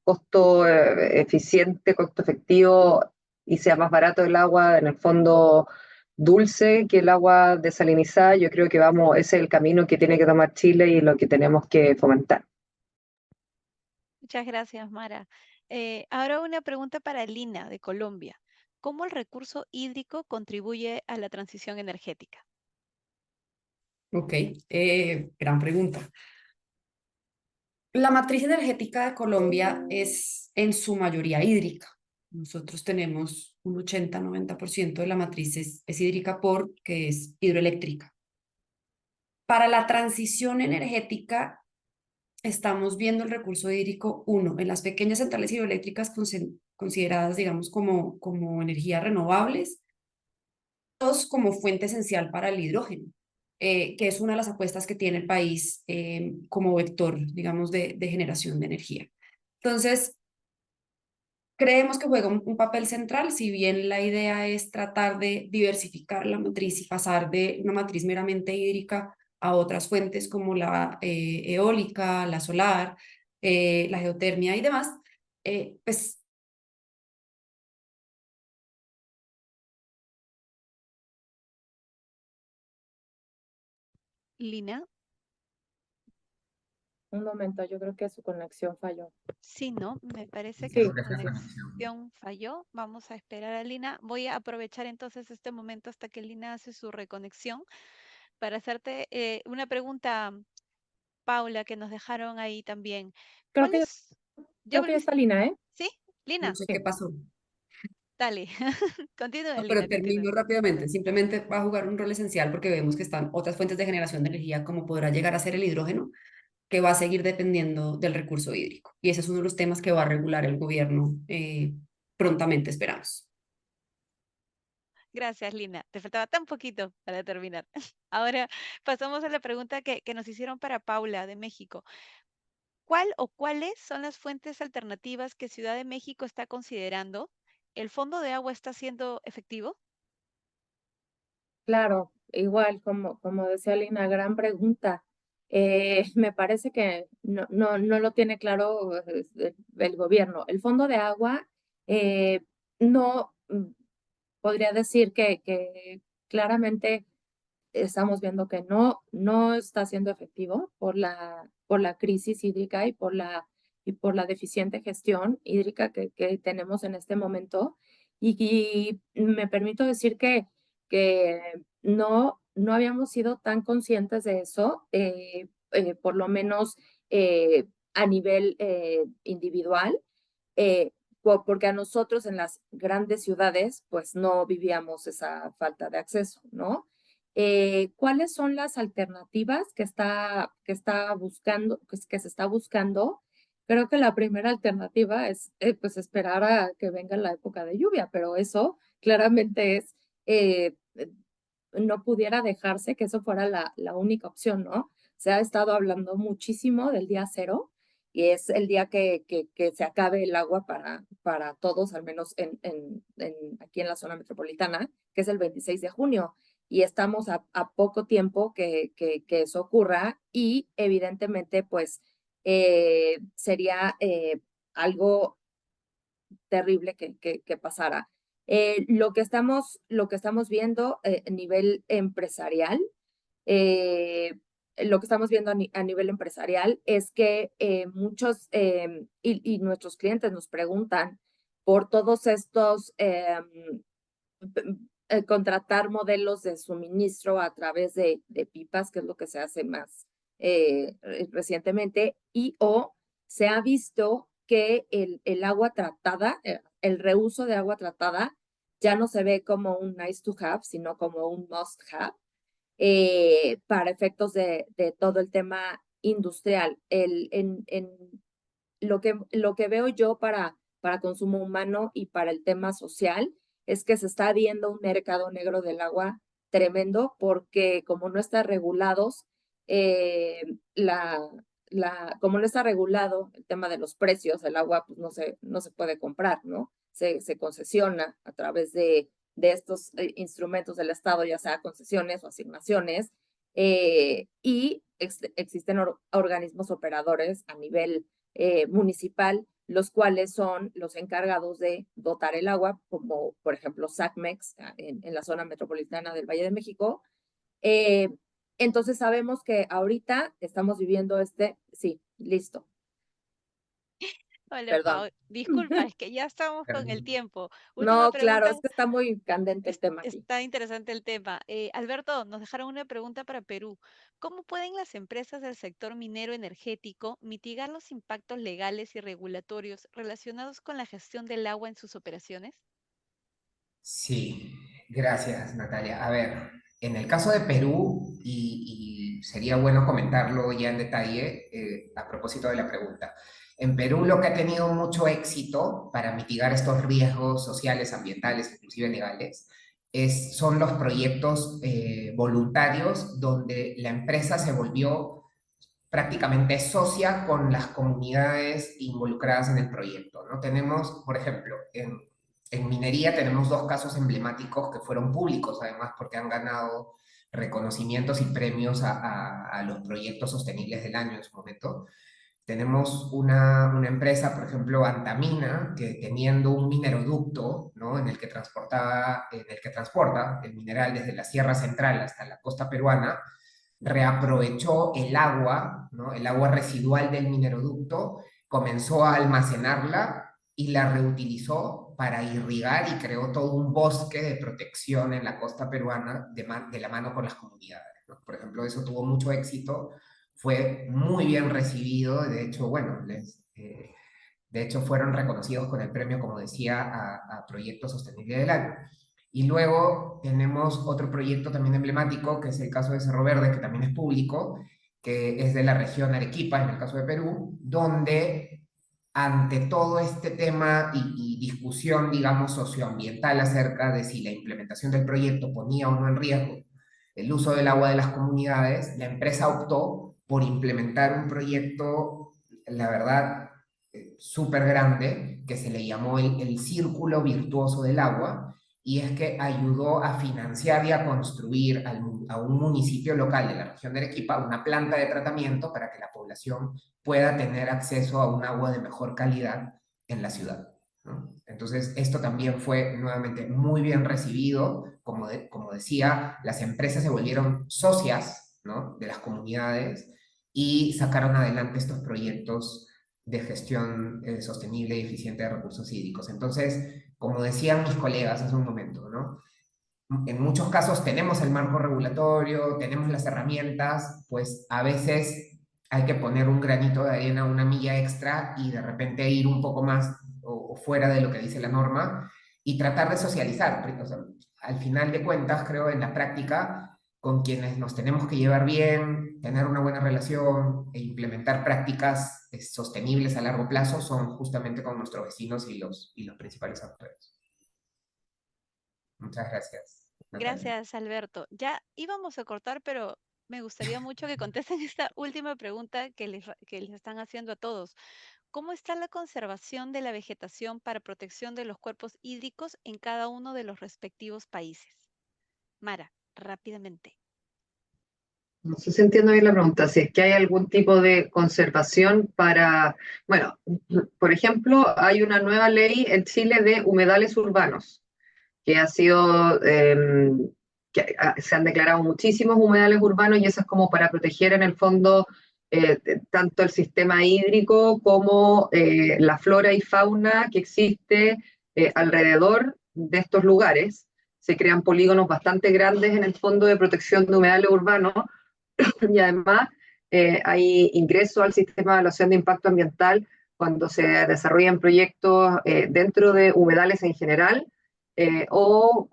costo eficiente, costo efectivo y sea más barato el agua, en el fondo dulce que el agua desalinizada, yo creo que vamos, ese es el camino que tiene que tomar Chile y lo que tenemos que fomentar. Muchas gracias, Mara. Ahora una pregunta para Lina, de Colombia. ¿Cómo el recurso hídrico contribuye a la transición energética? Ok, gran pregunta. La matriz energética de Colombia es en su mayoría hídrica. Nosotros tenemos un 80-90% de la matriz es hídrica porque es hidroeléctrica. Para la transición energética, estamos viendo el recurso hídrico, uno, en las pequeñas centrales hidroeléctricas consideradas, digamos, como energías renovables, dos, como fuente esencial para el hidrógeno, que es una de las apuestas que tiene el país como vector, digamos, de generación de energía. Entonces, creemos que juega un papel central, si bien la idea es tratar de diversificar la matriz y pasar de una matriz meramente hídrica a otras fuentes como la eólica, la solar, la geotermia y demás, pues Lina. Un momento, yo creo que su conexión falló. Sí, ¿no? Me parece que Sí, su Creo que es la sí, sí. conexión. falló. Vamos a esperar a Lina. Voy a aprovechar entonces este momento hasta que Lina hace su reconexión para hacerte una pregunta, Paula, que nos dejaron ahí también. Creo ¿Cuál que, es? ¿Ya creo que ya está volviste? Lina, ¿eh? ¿Sí? No Lina, sé qué Sí. pasó. dale. Continúa, No, pero Lina, continúa. termino rápidamente. Simplemente va a jugar un rol esencial porque vemos que están otras fuentes de generación de energía, como podrá llegar a ser el hidrógeno, que va a seguir dependiendo del recurso hídrico. Y ese es uno de los temas que va a regular el gobierno prontamente, esperamos. Gracias, Lina. Te faltaba tan poquito para terminar. Ahora pasamos a la pregunta que nos hicieron para Paula de México. ¿Cuál o cuáles son las fuentes alternativas que Ciudad de México está considerando? ¿El fondo de agua está siendo efectivo? Claro, igual, como decía Lina, gran pregunta. Me parece que no lo tiene claro el gobierno. El fondo de agua eh, no podría decir que claramente estamos viendo que no está siendo efectivo por la crisis hídrica y por la deficiente gestión hídrica que tenemos en este momento. Y me permito decir que no habíamos sido tan conscientes de eso, por lo menos a nivel individual, eh, porque a nosotros en las grandes ciudades, pues no vivíamos esa falta de acceso, ¿no? ¿Cuáles son las alternativas que está buscando, que se está buscando? Creo que la primera alternativa es pues esperar a que venga la época de lluvia, pero eso claramente es, no pudiera dejarse que eso fuera la única opción, ¿no? Se ha estado hablando muchísimo del día cero y es el día que se acabe el agua para todos, al menos aquí en la zona metropolitana, que es el 26 de junio y estamos a poco tiempo que eso ocurra y evidentemente pues sería algo terrible que pasara. Lo que estamos viendo a nivel empresarial, eh, lo que estamos viendo a nivel empresarial es que muchos y nuestros clientes nos preguntan por todos estos contratar modelos de suministro a través de pipas, que es lo que se hace más recientemente, y o se ha visto que el agua tratada, el reuso de agua tratada, ya no se ve como un nice to have, sino como un must have para efectos de todo el tema industrial. Lo que veo yo para consumo humano y para el tema social es que se está viendo un mercado negro del agua tremendo porque como no está regulados, eh, la, como no está regulado el tema de los precios, el agua pues no se puede comprar, ¿no? Se concesiona a través de estos instrumentos del Estado, ya sea concesiones o asignaciones, y existen organismos operadores a nivel municipal, los cuales son los encargados de dotar el agua, como por ejemplo SACMEX en la zona metropolitana del Valle de México. Eh, entonces sabemos que ahorita estamos viviendo sí, listo, Hola, perdón. Pau. Disculpa, es que ya estamos con el Perdón. tiempo. Última No, claro, pregunta. es que está muy candente el tema aquí. Está interesante el tema. Alberto, nos dejaron una pregunta para Perú. ¿Cómo pueden las empresas del sector minero energético mitigar los impactos legales y regulatorios relacionados con la gestión del agua en sus operaciones? Sí, gracias, Natalia. A ver, en el caso de Perú, y sería bueno comentarlo ya en detalle a propósito de la pregunta, en Perú lo que ha tenido mucho éxito para mitigar estos riesgos sociales, ambientales, inclusive legales, son los proyectos voluntarios donde la empresa se volvió prácticamente socia con las comunidades involucradas en el proyecto, ¿no? Tenemos, por ejemplo, en minería tenemos dos casos emblemáticos que fueron públicos, además, porque han ganado reconocimientos y premios a los proyectos sostenibles del año en su momento. Tenemos una empresa, por ejemplo, Antamina, que teniendo un mineroducto, ¿no? En el que transporta el mineral desde la Sierra Central hasta la costa peruana, reaprovechó el agua, ¿no? El agua residual del mineroducto, comenzó a almacenarla y la reutilizó para irrigar y creó todo un bosque de protección en la costa peruana de la mano con las comunidades, ¿no? Por ejemplo, eso tuvo mucho éxito, fue muy bien recibido, de hecho, bueno, de hecho fueron reconocidos con el premio, como decía, a Proyecto Sostenible del Año. Y luego tenemos otro proyecto también emblemático, que es el caso de Cerro Verde, que también es público, que es de la región Arequipa, en el caso de Perú, donde ante todo este tema y discusión, digamos, socioambiental acerca de si la implementación del proyecto ponía o no en riesgo el uso del agua de las comunidades, la empresa optó por implementar un proyecto, la verdad, súper grande, que se le llamó el Círculo Virtuoso del Agua, y es que ayudó a financiar y a construir a un municipio local de la región de Arequipa una planta de tratamiento para que la población pueda tener acceso a un agua de mejor calidad en la ciudad, ¿no? Entonces, esto también fue nuevamente muy bien recibido. Como decía, las empresas se volvieron socias, ¿no?, de las comunidades y sacaron adelante estos proyectos de gestión sostenible y eficiente de recursos hídricos. Entonces, como decían mis colegas hace un momento, ¿no?, en muchos casos tenemos el marco regulatorio, tenemos las herramientas, pues a veces hay que poner un granito de arena, una milla extra y de repente ir un poco más o fuera de lo que dice la norma y tratar de socializar. O sea, al final de cuentas, creo en la práctica, con quienes nos tenemos que llevar bien, tener una buena relación e implementar prácticas sostenibles a largo plazo son justamente con nuestros vecinos y los principales actores. Muchas gracias, Natalia. Gracias, Alberto. Ya íbamos a cortar, pero me gustaría mucho que contesten esta última pregunta que les están haciendo a todos. ¿Cómo está la conservación de la vegetación para protección de los cuerpos hídricos en cada uno de los respectivos países? Mara, rápidamente. No sé si entiendo bien la pregunta, si es que hay algún tipo de conservación para, bueno, por ejemplo, hay una nueva ley en Chile de humedales urbanos, que ha sido, se han declarado muchísimos humedales urbanos y eso es como para proteger en el fondo tanto el sistema hídrico como la flora y fauna que existe alrededor de estos lugares. Se crean polígonos bastante grandes en el fondo de protección de humedales urbanos y además hay ingreso al sistema de evaluación de impacto ambiental cuando se desarrollan proyectos dentro de humedales en general o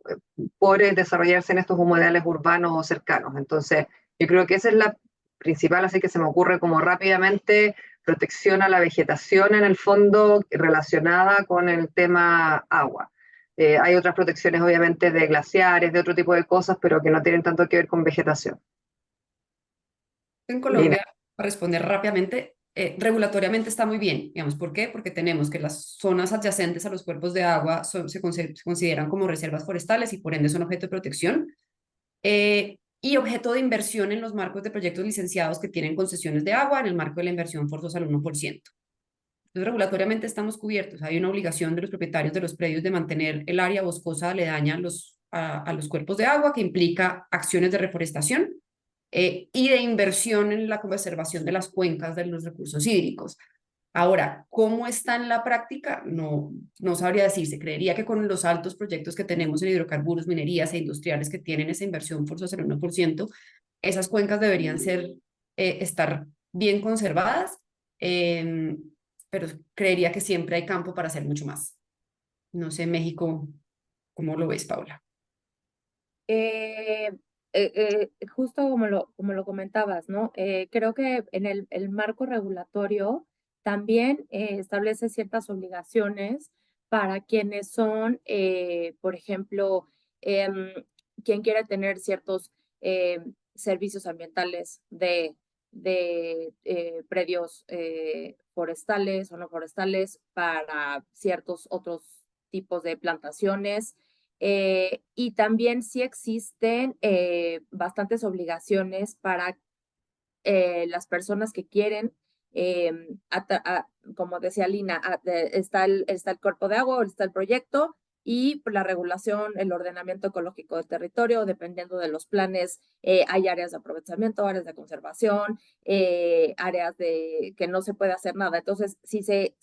por desarrollarse en estos humedales urbanos o cercanos. Entonces, yo creo que esa es la principal, así que se me ocurre como rápidamente protección a la vegetación en el fondo relacionada con el tema agua. Hay otras protecciones obviamente de glaciares, de otro tipo de cosas, pero que no tienen tanto que ver con vegetación. En Lina. Colombia, para responder rápidamente, regulatoriamente está muy bien, digamos, ¿por qué? Porque tenemos que las zonas adyacentes a los cuerpos de agua se consideran como reservas forestales y por ende son objeto de protección y objeto de inversión en los marcos de proyectos licenciados que tienen concesiones de agua en el marco de la inversión forzosa al 1%. Entonces, regulatoriamente estamos cubiertos. Hay una obligación de los propietarios de los predios de mantener el área boscosa aledaña a los cuerpos de agua, que implica acciones de reforestación y de inversión en la conservación de las cuencas de los recursos hídricos. Ahora, ¿cómo está en la práctica? No sabría decir. Se creería que con los altos proyectos que tenemos en hidrocarburos, minerías e industriales que tienen esa inversión forzosa del 1%, esas cuencas deberían estar bien conservadas, pero creería que siempre hay campo para hacer mucho más. No sé, México, ¿cómo lo ves, Paula? Justo como lo comentabas, ¿no? Creo que en el marco regulatorio también establece ciertas obligaciones para quienes son, por ejemplo, quien quiere tener ciertos servicios ambientales de predios forestales o no forestales para ciertos otros tipos de plantaciones. Y también sí existen bastantes obligaciones para las personas que quieren, como decía Lina, está el cuerpo de agua, está el proyecto y la regulación, el ordenamiento ecológico del territorio, dependiendo de los planes, hay áreas de aprovechamiento, áreas de conservación, áreas de que no se puede hacer nada. Entonces, si se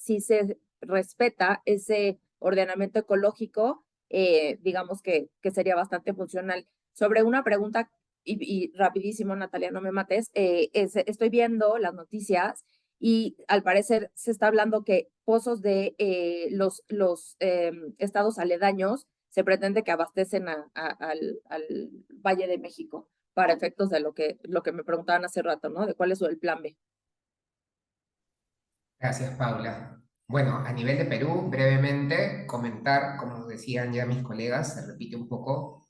respeta ese ordenamiento ecológico, digamos que sería bastante funcional. Sobre una pregunta, y rapidísimo, Natalia, no me mates, estoy viendo las noticias y al parecer se está hablando que pozos de los estados aledaños se pretende que abastecen al Valle de México para efectos de lo que me preguntaban hace rato, ¿no? De cuál es el plan B. Gracias, Paula. Bueno, a nivel de Perú, brevemente comentar, como decían ya mis colegas, se repite un poco.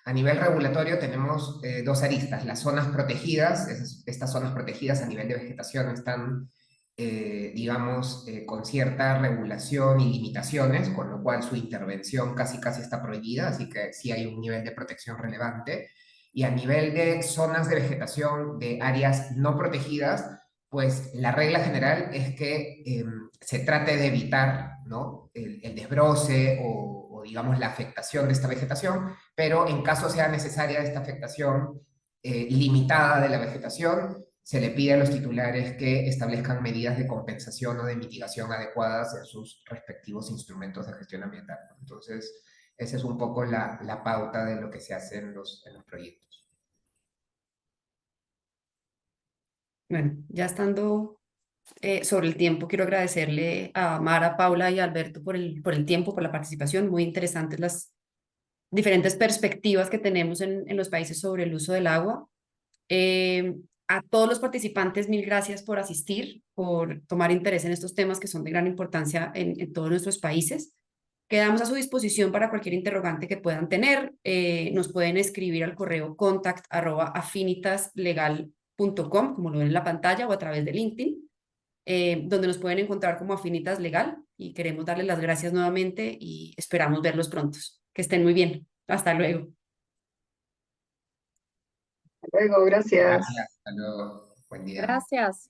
A nivel regulatorio tenemos dos aristas, las zonas protegidas. Estas zonas protegidas a nivel de vegetación están, digamos, con cierta regulación y limitaciones, con lo cual su intervención casi está prohibida, así que sí hay un nivel de protección relevante. Y a nivel de zonas de vegetación de áreas no protegidas, pues la regla general es que se trate de evitar, ¿no?, el desbroce o, digamos, la afectación de esta vegetación, pero en caso sea necesaria esta afectación limitada de la vegetación, se le pide a los titulares que establezcan medidas de compensación o de mitigación adecuadas en sus respectivos instrumentos de gestión ambiental. Entonces, esa es un poco la pauta de lo que se hace en los proyectos. Bueno, ya estando sobre el tiempo, quiero agradecerle a Mara, Paula y a Alberto por el tiempo, por la participación. Muy interesantes las diferentes perspectivas que tenemos en los países sobre el uso del agua. A todos los participantes, mil gracias por asistir, por tomar interés en estos temas que son de gran importancia en todos nuestros países. Quedamos a su disposición para cualquier interrogante que puedan tener. Nos pueden escribir al correo contact@affinitaslegal.com, como lo ven en la pantalla, o a través de LinkedIn, donde nos pueden encontrar como Affinitas Legal. Y queremos darles las gracias nuevamente y esperamos verlos pronto. Que estén muy bien. Hasta luego. Luego, gracias. Gracias, hasta luego, buen día. Gracias.